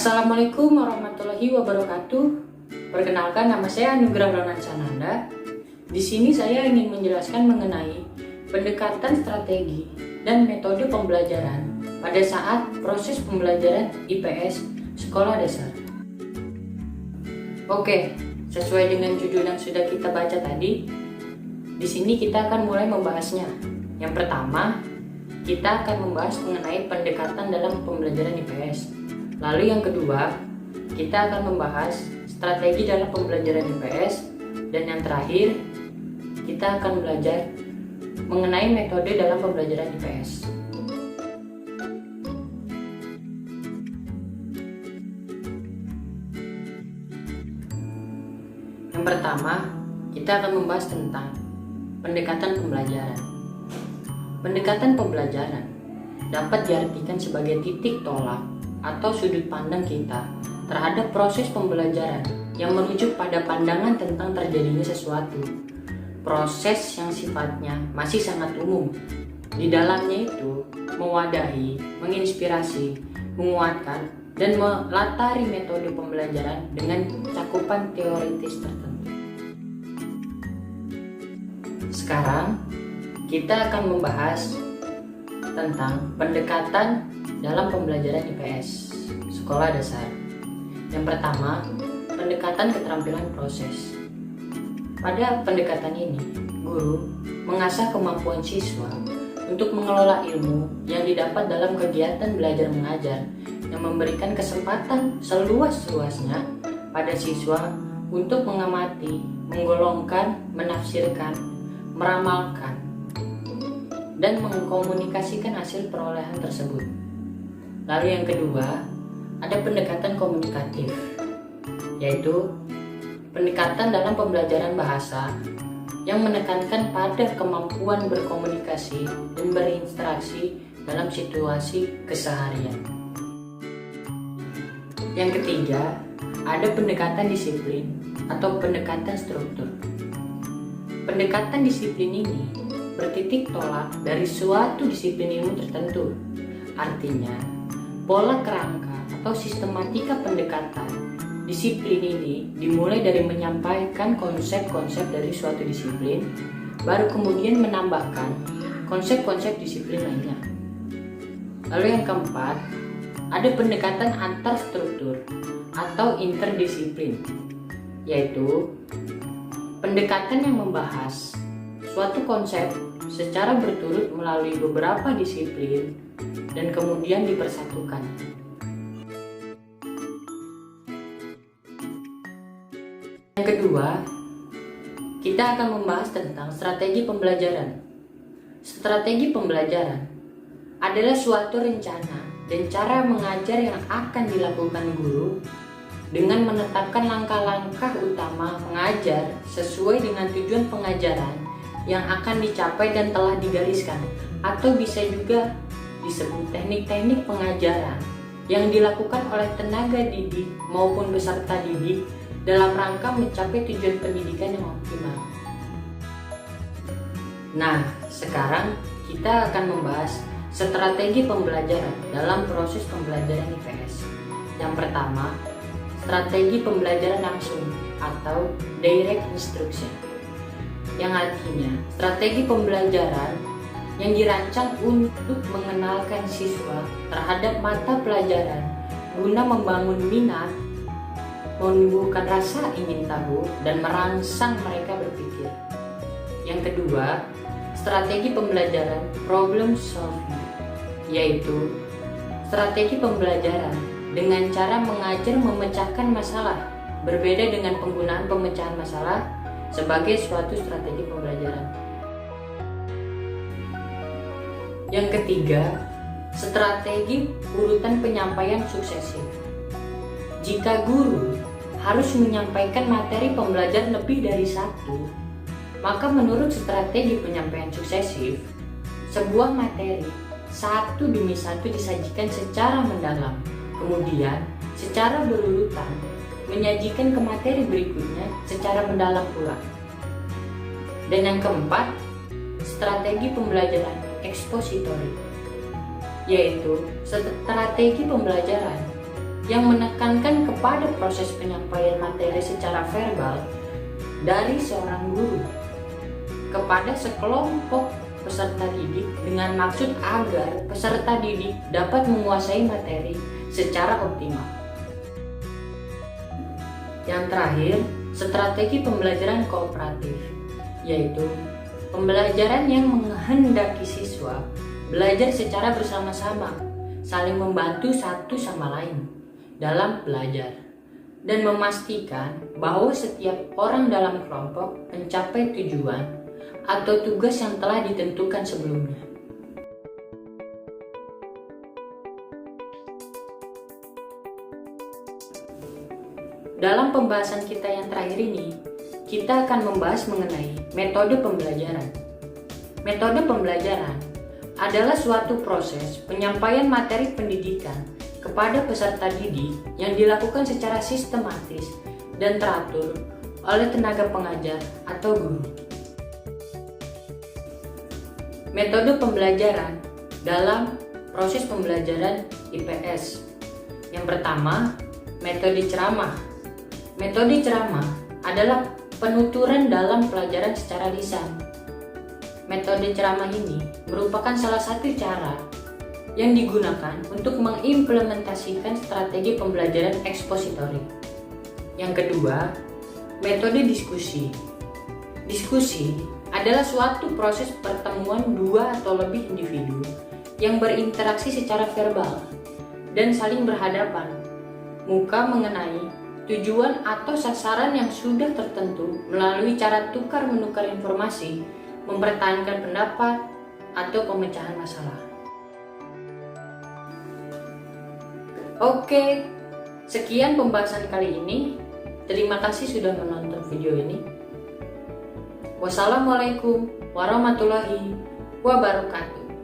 Assalamualaikum warahmatullahi wabarakatuh. Perkenalkan, nama saya Anugrah Ronan Sananda. Di sini saya ingin menjelaskan mengenai pendekatan strategi dan metode pembelajaran pada saat proses pembelajaran IPS sekolah dasar. Oke, sesuai dengan judul yang sudah kita baca tadi, di sini kita akan mulai membahasnya. Yang pertama, kita akan membahas mengenai pendekatan dalam pembelajaran IPS. Lalu yang kedua, kita akan membahas strategi dalam pembelajaran IPS. Dan yang terakhir, kita akan belajar mengenai metode dalam pembelajaran IPS. Yang pertama, kita akan membahas tentang pendekatan pembelajaran. Pendekatan pembelajaran dapat diartikan sebagai titik tolak atau sudut pandang kita terhadap proses pembelajaran yang merujuk pada pandangan tentang terjadinya sesuatu. Proses yang sifatnya masih sangat umum. Di dalamnya itu mewadahi, menginspirasi, menguatkan, dan melatari metode pembelajaran dengan cakupan teoritis tertentu. Sekarang kita akan membahas tentang pendekatan dalam pembelajaran IPS sekolah dasar. Yang pertama, pendekatan keterampilan proses. Pada pendekatan ini, guru mengasah kemampuan siswa untuk mengelola ilmu yang didapat dalam kegiatan belajar mengajar yang memberikan kesempatan seluas-luasnya pada siswa untuk mengamati, menggolongkan, menafsirkan, meramalkan, dan mengkomunikasikan hasil perolehan tersebut. Lalu yang kedua, ada pendekatan komunikatif, yaitu pendekatan dalam pembelajaran bahasa yang menekankan pada kemampuan berkomunikasi dan berinteraksi dalam situasi keseharian. Yang ketiga, ada pendekatan disiplin atau pendekatan struktur. Pendekatan disiplin ini bertitik tolak dari suatu disiplin ilmu tertentu. Artinya, pola kerangka atau sistematika pendekatan disiplin ini dimulai dari menyampaikan konsep-konsep dari suatu disiplin, baru kemudian menambahkan konsep-konsep disiplin lainnya. Lalu yang keempat, ada pendekatan antar struktur atau interdisiplin, yaitu pendekatan yang membahas suatu konsep secara berturut melalui beberapa disiplin dan kemudian dipersatukan. Yang kedua, kita akan membahas tentang strategi pembelajaran. Strategi pembelajaran adalah suatu rencana dan cara mengajar yang akan dilakukan guru dengan menetapkan langkah-langkah utama mengajar sesuai dengan tujuan pengajaran yang akan dicapai dan telah digariskan, atau bisa juga disebut teknik-teknik pengajaran yang dilakukan oleh tenaga didik maupun peserta didik dalam rangka mencapai tujuan pendidikan yang optimal. Nah, sekarang kita akan membahas strategi pembelajaran dalam proses pembelajaran IPS. Yang pertama, strategi pembelajaran langsung atau direct instruction, yang artinya strategi pembelajaran yang dirancang untuk mengenalkan siswa terhadap mata pelajaran guna membangun minat, menumbuhkan rasa ingin tahu, dan merangsang mereka berpikir. Yang kedua, strategi pembelajaran problem solving, yaitu strategi pembelajaran dengan cara mengajar memecahkan masalah, berbeda dengan penggunaan pemecahan masalah sebagai suatu strategi pembelajaran. Yang ketiga, strategi urutan penyampaian suksesif. Jika guru harus menyampaikan materi pembelajaran lebih dari satu, maka menurut strategi penyampaian suksesif, sebuah materi satu demi satu disajikan secara mendalam, kemudian secara berurutan menyajikan ke materi berikutnya secara mendalam pula. Dan yang keempat, strategi pembelajaran ekspositori, yaitu strategi pembelajaran yang menekankan kepada proses penyampaian materi secara verbal dari seorang guru kepada sekelompok peserta didik dengan maksud agar peserta didik dapat menguasai materi secara optimal. Yang terakhir, strategi pembelajaran kooperatif, yaitu pembelajaran yang menghendaki siswa belajar secara bersama-sama, saling membantu satu sama lain dalam belajar, dan memastikan bahwa setiap orang dalam kelompok mencapai tujuan atau tugas yang telah ditentukan sebelumnya. Dalam pembahasan kita yang terakhir ini, kita akan membahas mengenai metode pembelajaran. Metode pembelajaran adalah suatu proses penyampaian materi pendidikan kepada peserta didik yang dilakukan secara sistematis dan teratur oleh tenaga pengajar atau guru. Metode pembelajaran dalam proses pembelajaran IPS. Yang pertama, metode ceramah. Metode ceramah adalah penuturan dalam pelajaran secara lisan. Metode ceramah ini merupakan salah satu cara yang digunakan untuk mengimplementasikan strategi pembelajaran ekspositori. Yang kedua, metode diskusi. Diskusi adalah suatu proses pertemuan dua atau lebih individu yang berinteraksi secara verbal dan saling berhadapan muka mengenai tujuan atau sasaran yang sudah tertentu melalui cara tukar-menukar informasi, mempertahankan pendapat, atau pemecahan masalah. Oke, sekian pembahasan kali ini. Terima kasih sudah menonton video ini. Wassalamualaikum warahmatullahi wabarakatuh.